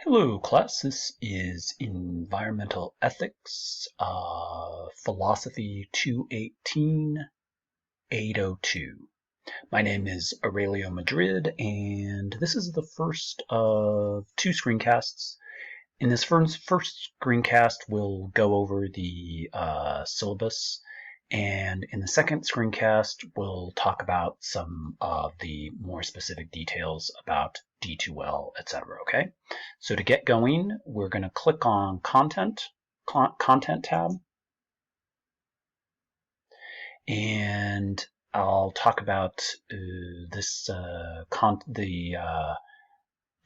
Hello class, this is Environmental Ethics, Philosophy 218, 802. My name is Aurelio Madrid, and this is the first of two screencasts. In this first screencast, we'll go over the syllabus, and in the second screencast, we'll talk about some of the more specific details about D2L, etc. Okay, so to get going, we're going to click on Content tab, and I'll talk about the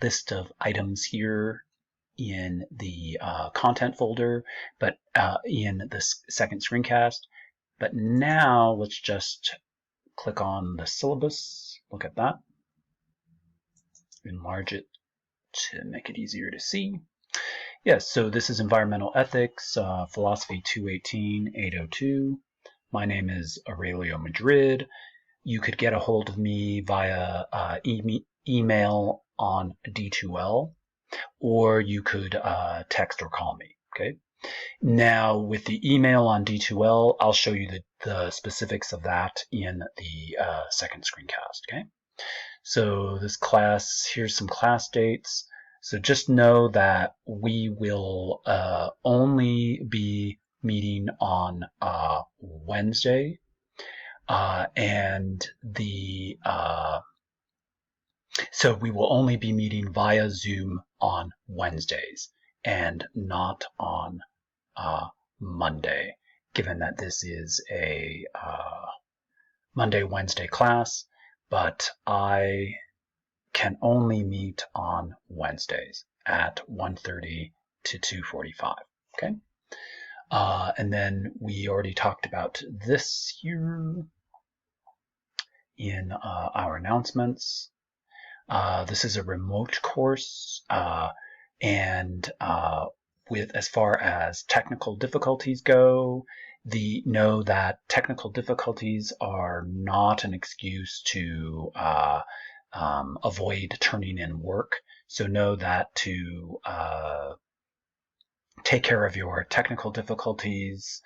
list of items here in the content folder, but in the second screencast. But now let's just click on the syllabus, look at that, enlarge it to make it easier to see. Yes, so this is Environmental Ethics, Philosophy 218, 802. My name is Aurelio Madrid. You could get a hold of me via email on D2L, or you could text or call me, okay? Now, with the email on D2L, I'll show you the specifics of that in the second screencast, okay? So this class, here's some class dates. So just know that we will only be meeting on Wednesday, so we will only be meeting via Zoom on Wednesdays and not on Monday, given that this is a Monday-Wednesday class, but I can only meet on Wednesdays at 1:30 to 2:45, okay? And then we already talked about this here in our announcements. This is a remote course, and with as far as technical difficulties go, know that technical difficulties are not an excuse to avoid turning in work. So know that to take care of your technical difficulties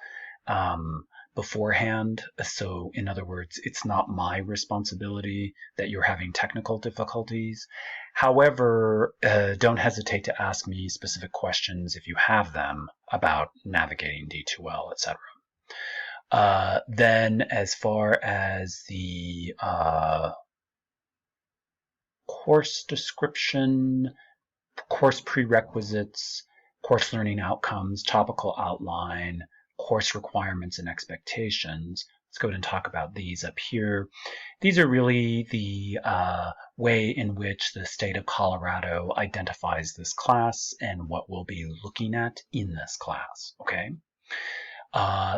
beforehand. So in other words, it's not my responsibility that you're having technical difficulties. However, don't hesitate to ask me specific questions if you have them about navigating D2L, etc. Then as far as the course description, course prerequisites, course learning outcomes, topical outline, course requirements and expectations. Let's go ahead and talk about these up here. These are really the way in which the state of Colorado identifies this class and what we'll be looking at in this class, okay?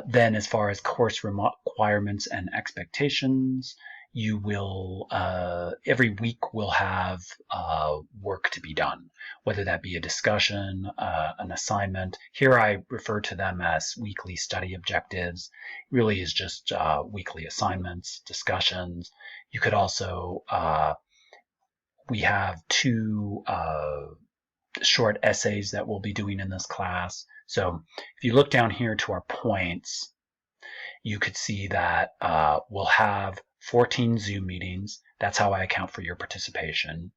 Then as far as course requirements and expectations, you will, every week we'll have work to be done, whether that be a discussion, an assignment. Here I refer to them as weekly study objectives. It really is just weekly assignments, discussions. You could also, we have two short essays that we'll be doing in this class. So if you look down here to our points, you could see that we'll have 14 Zoom meetings. That's how I account for your participation.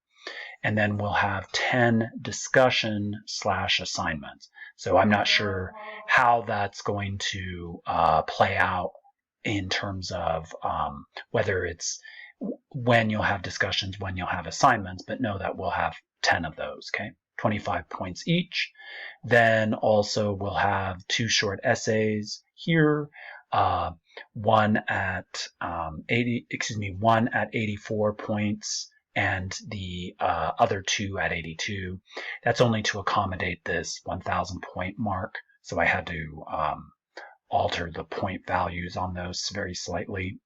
And then we'll have 10 discussion/assignments. So I'm not sure how that's going to play out in terms of whether it's when you'll have discussions, when you'll have assignments, but know that we'll have 10 of those, okay? 25 points each. Then also we'll have two short essays here. One at 84 points and the other two at 82. That's only to accommodate this 1,000 point mark. So I had to alter the point values on those very slightly.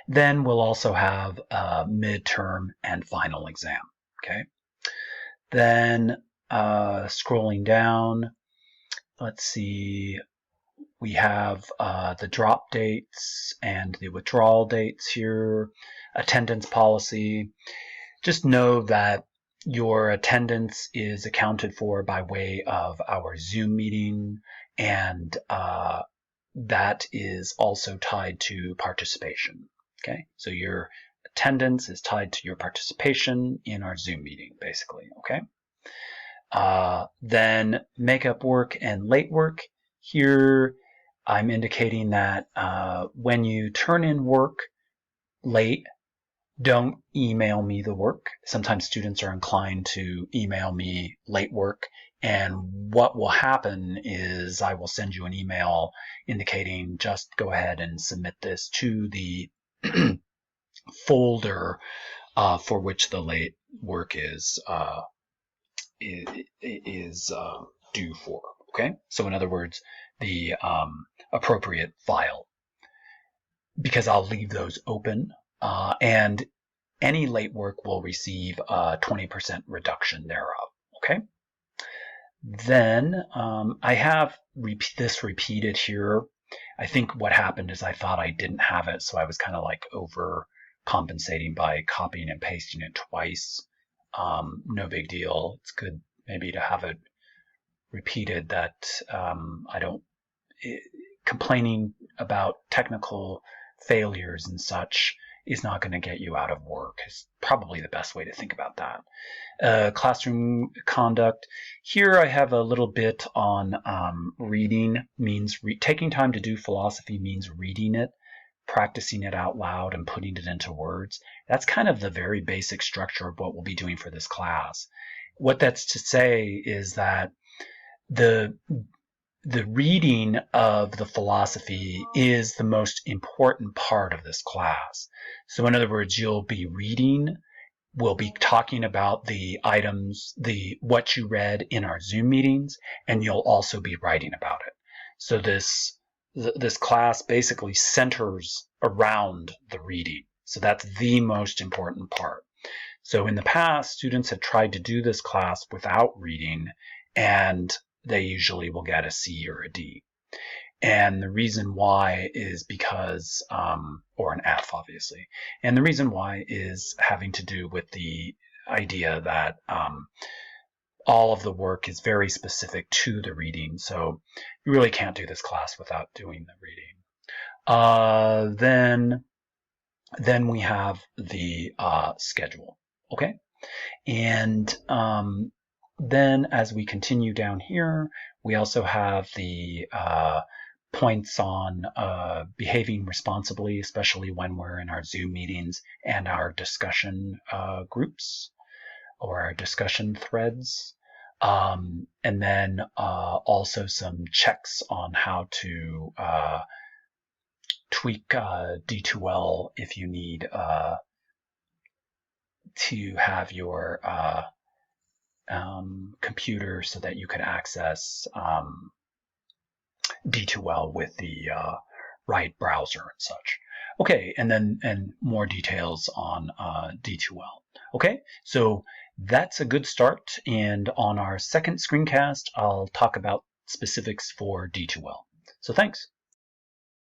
Then we'll also have a midterm and final exam, okay? Then scrolling down, let's see, we have the drop dates and the withdrawal dates here, attendance policy. Just know that Your attendance is accounted for by way of our Zoom meeting, and that is also tied to participation. Okay, so your attendance is tied to your participation in our Zoom meeting, basically. Okay. Then makeup work and late work. Here, I'm indicating that when you turn in work late, don't email me the work. Sometimes students are inclined to email me late work, and what will happen is I will send you an email indicating just go ahead and submit this to the folder for which the late work is due for. Okay, so in other words, the appropriate file, because I'll leave those open, and any late work will receive a 20% reduction thereof. Okay. Then I have this repeated here. I think what happened is I thought I didn't have it, so I was kind of like overcompensating by copying and pasting it twice. No big deal. It's good maybe to have it repeated that I don't complaining about technical failures and such is not going to get you out of work is probably the best way to think about that. Classroom conduct. Here I have a little bit on reading. Means taking time to do philosophy means reading it, practicing it out loud, and putting it into words. That's kind of the very basic structure of what we'll be doing for this class. What that's to say is that the reading of the philosophy is the most important part of this class. So in other words, you'll be reading, we'll be talking about the items, what you read in our Zoom meetings, and you'll also be writing about it. So this class basically centers around the reading. So that's the most important part. So in the past, students have tried to do this class without reading, and they usually will get a C or a D. And the reason why is because, or an F, obviously. And the reason why is having to do with the idea that all of the work is very specific to the reading. So you really can't do this class without doing the reading. Then we have the schedule. Okay. And then as we continue down here, we also have the points on behaving responsibly, especially when we're in our Zoom meetings and our discussion groups or our discussion threads. And then also some checks on how to tweak D2L if you need to have your computer so that you can access D2L with the right browser and such. Okay, and more details on D2L. Okay, so that's a good start, and on our second screencast, I'll talk about specifics for D2L. So thanks.